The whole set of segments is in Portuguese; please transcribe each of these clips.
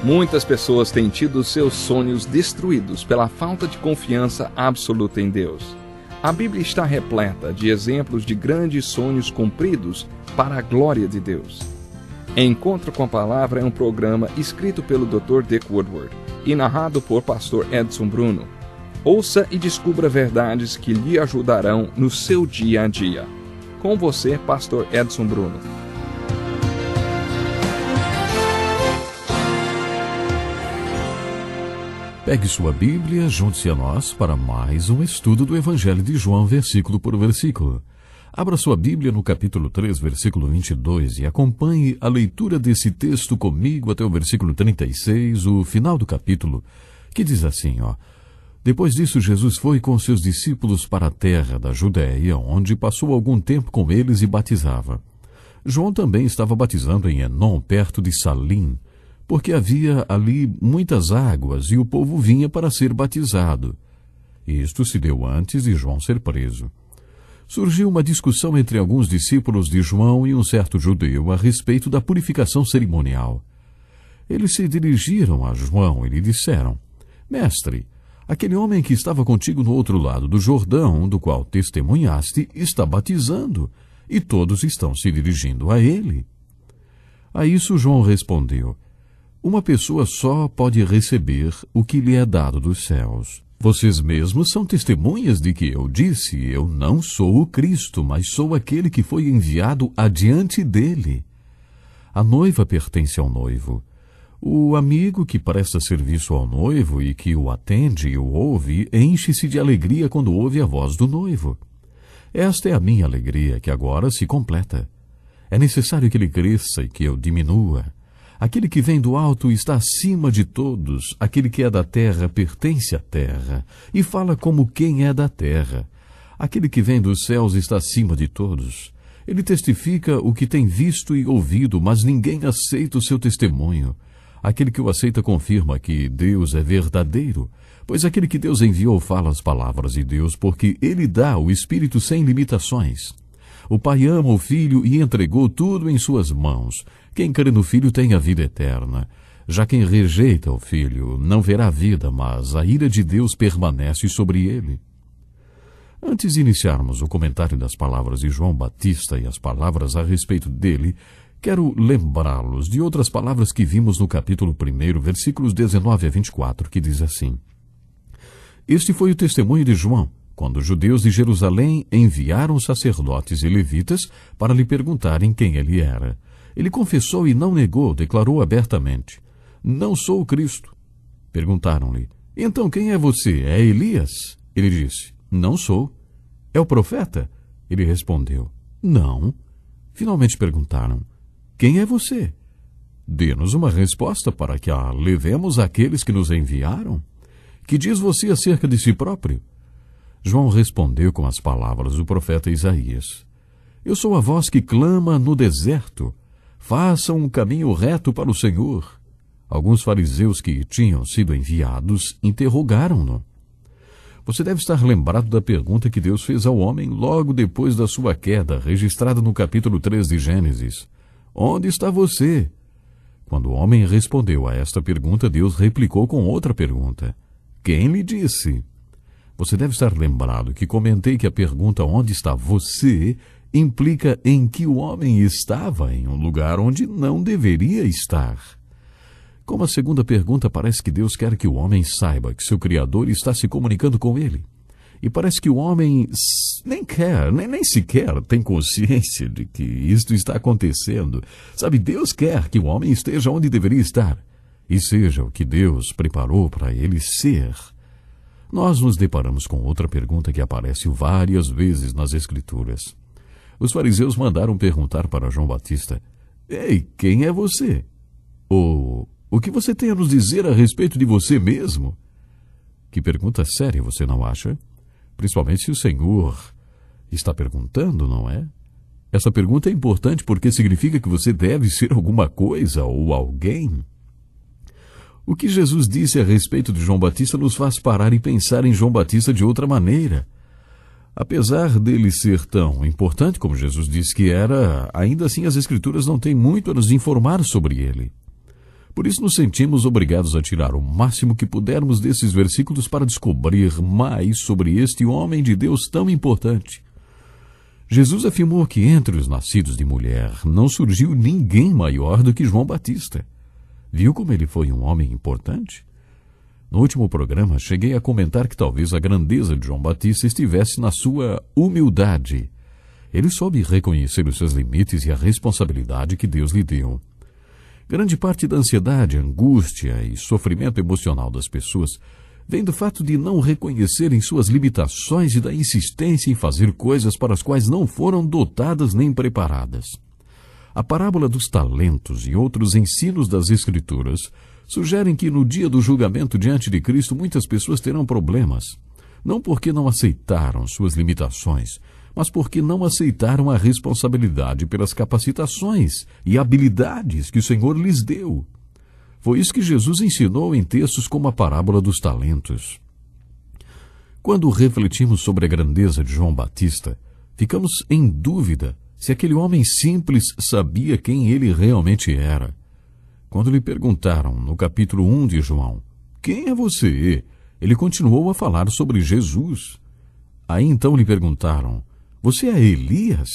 Muitas pessoas têm tido seus sonhos destruídos pela falta de confiança absoluta em Deus. A Bíblia está repleta de exemplos de grandes sonhos cumpridos para a glória de Deus. Encontro com a Palavra é um programa escrito pelo Dr. Dick Woodward e narrado por Pastor Edson Bruno. Ouça e descubra verdades que lhe ajudarão no seu dia a dia. Com você, Pastor Edson Bruno. Pegue sua Bíblia, junte-se a nós para mais um estudo do Evangelho de João, versículo por versículo. Abra sua Bíblia no capítulo 3, versículo 22 e acompanhe a leitura desse texto comigo até o versículo 36, o final do capítulo, que diz assim, Depois disso, Jesus foi com seus discípulos para a terra da Judéia, onde passou algum tempo com eles e batizava. João também estava batizando em Enom, perto de Salim, porque havia ali muitas águas e o povo vinha para ser batizado. Isto se deu antes de João ser preso. Surgiu uma discussão entre alguns discípulos de João e um certo judeu a respeito da purificação cerimonial. Eles se dirigiram a João e lhe disseram: Mestre, aquele homem que estava contigo no outro lado do Jordão, do qual testemunhaste, está batizando, e todos estão se dirigindo a ele. A isso João respondeu: Uma pessoa só pode receber o que lhe é dado dos céus. Vocês mesmos são testemunhas de que eu disse: Eu não sou o Cristo, mas sou aquele que foi enviado adiante dele. A noiva pertence ao noivo. O amigo que presta serviço ao noivo e que o atende e o ouve, enche-se de alegria quando ouve a voz do noivo. Esta é a minha alegria, que agora se completa. É necessário que ele cresça e que eu diminua. Aquele que vem do alto está acima de todos. Aquele que é da terra pertence à terra e fala como quem é da terra. Aquele que vem dos céus está acima de todos. Ele testifica o que tem visto e ouvido, mas ninguém aceita o seu testemunho. Aquele que o aceita confirma que Deus é verdadeiro, pois aquele que Deus enviou fala as palavras de Deus, porque ele dá o Espírito sem limitações. O Pai ama o Filho e entregou tudo em suas mãos. Quem crê no Filho tem a vida eterna. Já quem rejeita o Filho não verá a vida, mas a ira de Deus permanece sobre ele. Antes de iniciarmos o comentário das palavras de João Batista e as palavras a respeito dele, quero lembrá-los de outras palavras que vimos no capítulo 1, versículos 19 a 24, que diz assim: Este foi o testemunho de João, quando os judeus de Jerusalém enviaram sacerdotes e levitas para lhe perguntarem quem ele era. Ele confessou e não negou, declarou abertamente: Não sou o Cristo. Perguntaram-lhe: Então quem é você? É Elias? Ele disse: Não sou. É o profeta? Ele respondeu: Não. Finalmente perguntaram: Quem é você? Dê-nos uma resposta para que a levemos àqueles que nos enviaram. Que diz você acerca de si próprio? João respondeu com as palavras do profeta Isaías: Eu sou a voz que clama no deserto. Façam um caminho reto para o Senhor. Alguns fariseus que tinham sido enviados interrogaram-no. Você deve estar lembrado da pergunta que Deus fez ao homem logo depois da sua queda, registrada no capítulo 3 de Gênesis. Onde está você? Quando o homem respondeu a esta pergunta, Deus replicou com outra pergunta: Quem lhe disse? Você deve estar lembrado que comentei que a pergunta onde está você implica em que o homem estava em um lugar onde não deveria estar. Como a segunda pergunta, parece que Deus quer que o homem saiba que seu Criador está se comunicando com ele. E parece que o homem nem sequer tem consciência de que isto está acontecendo. Sabe, Deus quer que o homem esteja onde deveria estar e seja o que Deus preparou para ele ser. Nós nos deparamos com outra pergunta que aparece várias vezes nas Escrituras. Os fariseus mandaram perguntar para João Batista: Ei, quem é você? Ou o que você tem a nos dizer a respeito de você mesmo? Que pergunta séria, você não acha? Principalmente se o Senhor está perguntando, não é? Essa pergunta é importante porque significa que você deve ser alguma coisa ou alguém. O que Jesus disse a respeito de João Batista nos faz parar e pensar em João Batista de outra maneira. Apesar dele ser tão importante como Jesus disse que era, ainda assim as Escrituras não têm muito a nos informar sobre ele. Por isso nos sentimos obrigados a tirar o máximo que pudermos desses versículos para descobrir mais sobre este homem de Deus tão importante. Jesus afirmou que entre os nascidos de mulher não surgiu ninguém maior do que João Batista. Viu como ele foi um homem importante? No último programa, cheguei a comentar que talvez a grandeza de João Batista estivesse na sua humildade. Ele soube reconhecer os seus limites e a responsabilidade que Deus lhe deu. Grande parte da ansiedade, angústia e sofrimento emocional das pessoas vem do fato de não reconhecerem suas limitações e da insistência em fazer coisas para as quais não foram dotadas nem preparadas. A parábola dos talentos e outros ensinos das Escrituras sugerem que no dia do julgamento diante de Cristo muitas pessoas terão problemas, não porque não aceitaram suas limitações, mas porque não aceitaram a responsabilidade pelas capacitações e habilidades que o Senhor lhes deu. Foi isso que Jesus ensinou em textos como a parábola dos talentos. Quando refletimos sobre a grandeza de João Batista, ficamos em dúvida se aquele homem simples sabia quem ele realmente era. Quando lhe perguntaram, no capítulo 1 de João, "Quem é você?", ele continuou a falar sobre Jesus. Aí então lhe perguntaram, "Você é Elias?"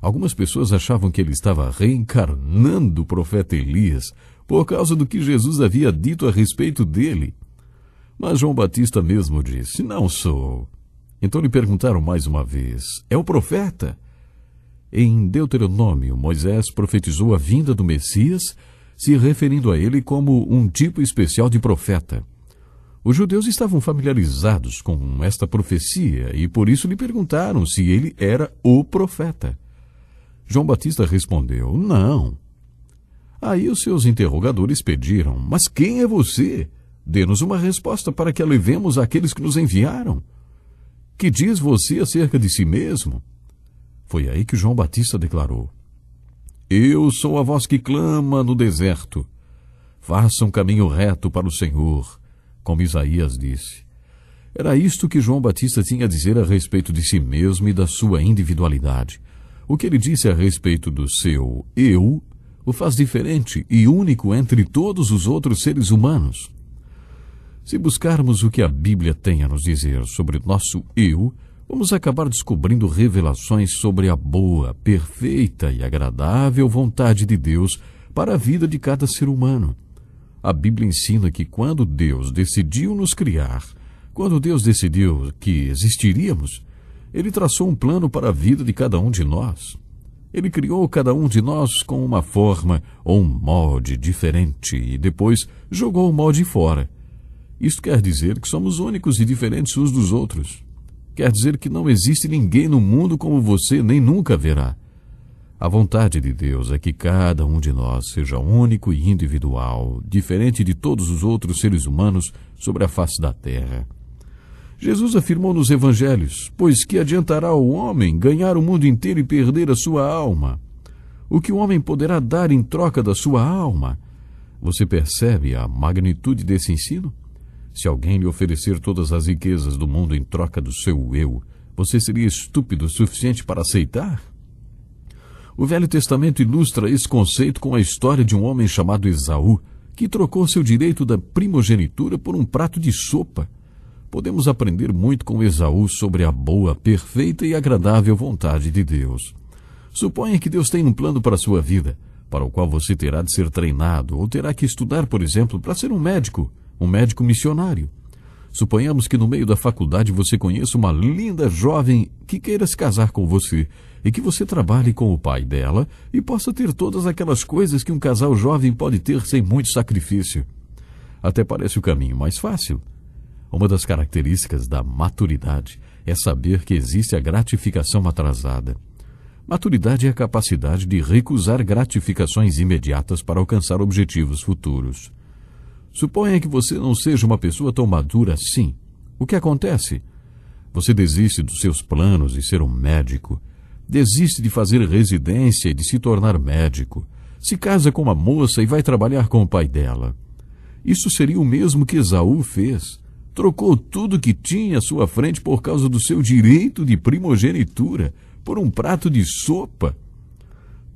Algumas pessoas achavam que ele estava reencarnando o profeta Elias por causa do que Jesus havia dito a respeito dele. Mas João Batista mesmo disse, "Não sou." Então lhe perguntaram mais uma vez, "É o profeta?" Em Deuteronômio, Moisés profetizou a vinda do Messias, se referindo a ele como um tipo especial de profeta. Os judeus estavam familiarizados com esta profecia e por isso lhe perguntaram se ele era o profeta. João Batista respondeu, "Não." Aí os seus interrogadores pediram, "Mas quem é você? Dê-nos uma resposta para que a levemos àqueles que nos enviaram. Que diz você acerca de si mesmo?" Foi aí que João Batista declarou, "Eu sou a voz que clama no deserto. Faça um caminho reto para o Senhor", como Isaías disse. Era isto que João Batista tinha a dizer a respeito de si mesmo e da sua individualidade. O que ele disse a respeito do seu eu o faz diferente e único entre todos os outros seres humanos. Se buscarmos o que a Bíblia tem a nos dizer sobre nosso eu, vamos acabar descobrindo revelações sobre a boa, perfeita e agradável vontade de Deus para a vida de cada ser humano. A Bíblia ensina que quando Deus decidiu nos criar, quando Deus decidiu que existiríamos, Ele traçou um plano para a vida de cada um de nós. Ele criou cada um de nós com uma forma ou um molde diferente e depois jogou o molde fora. Isto quer dizer que somos únicos e diferentes uns dos outros. Quer dizer que não existe ninguém no mundo como você, nem nunca haverá. A vontade de Deus é que cada um de nós seja único e individual, diferente de todos os outros seres humanos sobre a face da terra. Jesus afirmou nos evangelhos, "Pois que adiantará ao homem ganhar o mundo inteiro e perder a sua alma? O que o homem poderá dar em troca da sua alma?" Você percebe a magnitude desse ensino? Se alguém lhe oferecer todas as riquezas do mundo em troca do seu eu, você seria estúpido o suficiente para aceitar? O Velho Testamento ilustra esse conceito com a história de um homem chamado Esaú, que trocou seu direito da primogenitura por um prato de sopa. Podemos aprender muito com Esaú sobre a boa, perfeita e agradável vontade de Deus. Suponha que Deus tem um plano para a sua vida, para o qual você terá de ser treinado ou terá que estudar, por exemplo, para ser um médico missionário. Suponhamos que no meio da faculdade você conheça uma linda jovem que queira se casar com você e que você trabalhe com o pai dela e possa ter todas aquelas coisas que um casal jovem pode ter sem muito sacrifício. Até parece o caminho mais fácil. Uma das características da maturidade é saber que existe a gratificação atrasada. Maturidade é a capacidade de recusar gratificações imediatas para alcançar objetivos futuros. Suponha que você não seja uma pessoa tão madura assim. O que acontece? Você desiste dos seus planos de ser um médico, desiste de fazer residência e de se tornar médico, se casa com uma moça e vai trabalhar com o pai dela. Isso seria o mesmo que Esaú fez. Trocou tudo que tinha à sua frente por causa do seu direito de primogenitura, por um prato de sopa.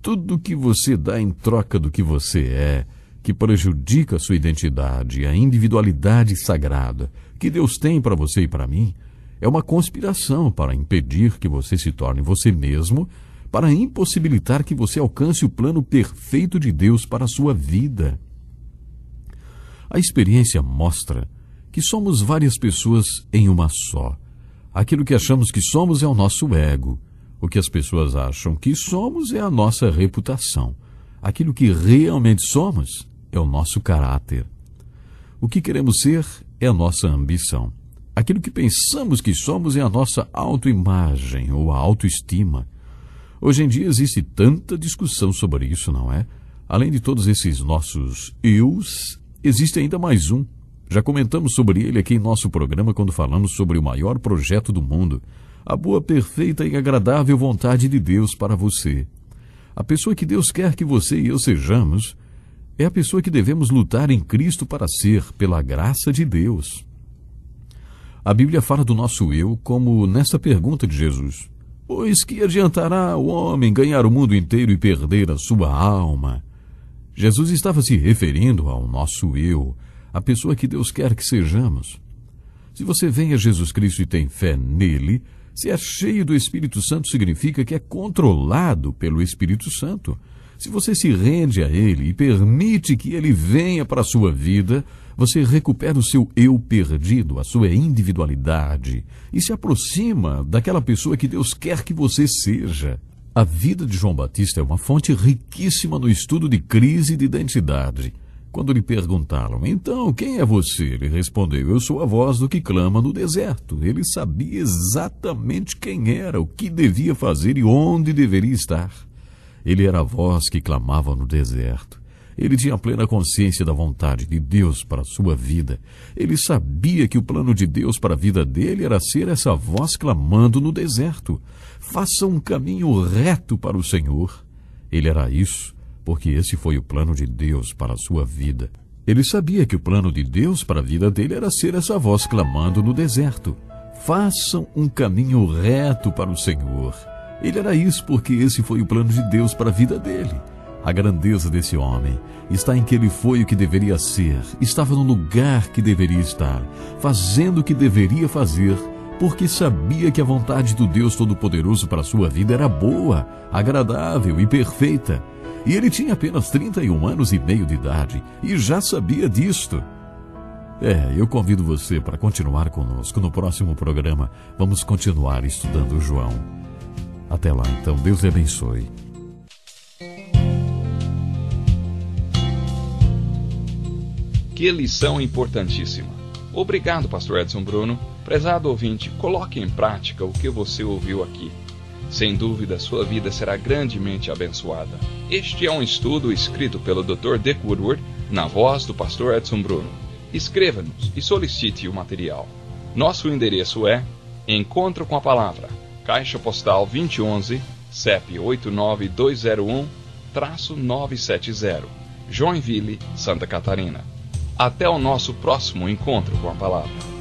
Tudo que você dá em troca do que você é, que prejudica a sua identidade e a individualidade sagrada que Deus tem para você e para mim, é uma conspiração para impedir que você se torne você mesmo, para impossibilitar que você alcance o plano perfeito de Deus para a sua vida. A experiência mostra que somos várias pessoas em uma só. Aquilo que achamos que somos é o nosso ego. O que as pessoas acham que somos é a nossa reputação. Aquilo que realmente somos é o nosso caráter. O que queremos ser é a nossa ambição. Aquilo que pensamos que somos é a nossa autoimagem ou a autoestima. Hoje em dia existe tanta discussão sobre isso, não é? Além de todos esses nossos eus, existe ainda mais um. Já comentamos sobre ele aqui em nosso programa quando falamos sobre o maior projeto do mundo, a boa, perfeita e agradável vontade de Deus para você. A pessoa que Deus quer que você e eu sejamos é a pessoa que devemos lutar em Cristo para ser, pela graça de Deus. A Bíblia fala do nosso eu como nessa pergunta de Jesus: pois que adiantará o homem ganhar o mundo inteiro e perder a sua alma? Jesus estava se referindo ao nosso eu, a pessoa que Deus quer que sejamos. Se você vem a Jesus Cristo e tem fé nele, se é cheio do Espírito Santo, significa que é controlado pelo Espírito Santo. Se você se rende a ele e permite que ele venha para a sua vida, você recupera o seu eu perdido, a sua individualidade, e se aproxima daquela pessoa que Deus quer que você seja. A vida de João Batista é uma fonte riquíssima no estudo de crise de identidade. Quando lhe perguntaram: então, quem é você? Ele respondeu: eu sou a voz do que clama no deserto. Ele sabia exatamente quem era, o que devia fazer e onde deveria estar. Ele era a voz que clamava no deserto. Ele tinha plena consciência da vontade de Deus para a sua vida. Ele sabia que o plano de Deus para a vida dele era ser essa voz clamando no deserto. Faça um caminho reto para o Senhor. Ele era isso, porque esse foi o plano de Deus para a sua vida. Ele sabia que o plano de Deus para a vida dele era ser essa voz clamando no deserto. Façam um caminho reto para o Senhor. Ele era isso porque esse foi o plano de Deus para a vida dele. A grandeza desse homem está em que ele foi o que deveria ser, estava no lugar que deveria estar, fazendo o que deveria fazer, porque sabia que a vontade do Deus Todo-Poderoso para a sua vida era boa, agradável e perfeita. E ele tinha apenas 31 anos e meio de idade e já sabia disto. Eu convido você para continuar conosco no próximo programa. Vamos continuar estudando João. Até lá, então. Deus lhe abençoe. Que lição importantíssima. Obrigado, pastor Edson Bruno. Prezado ouvinte, coloque em prática o que você ouviu aqui. Sem dúvida, sua vida será grandemente abençoada. Este é um estudo escrito pelo Dr. Dick Woodward, na voz do pastor Edson Bruno. Escreva-nos e solicite o material. Nosso endereço é Encontro com a Palavra, Caixa Postal 2011, CEP 89201-970, Joinville, Santa Catarina. Até o nosso próximo encontro com a Palavra.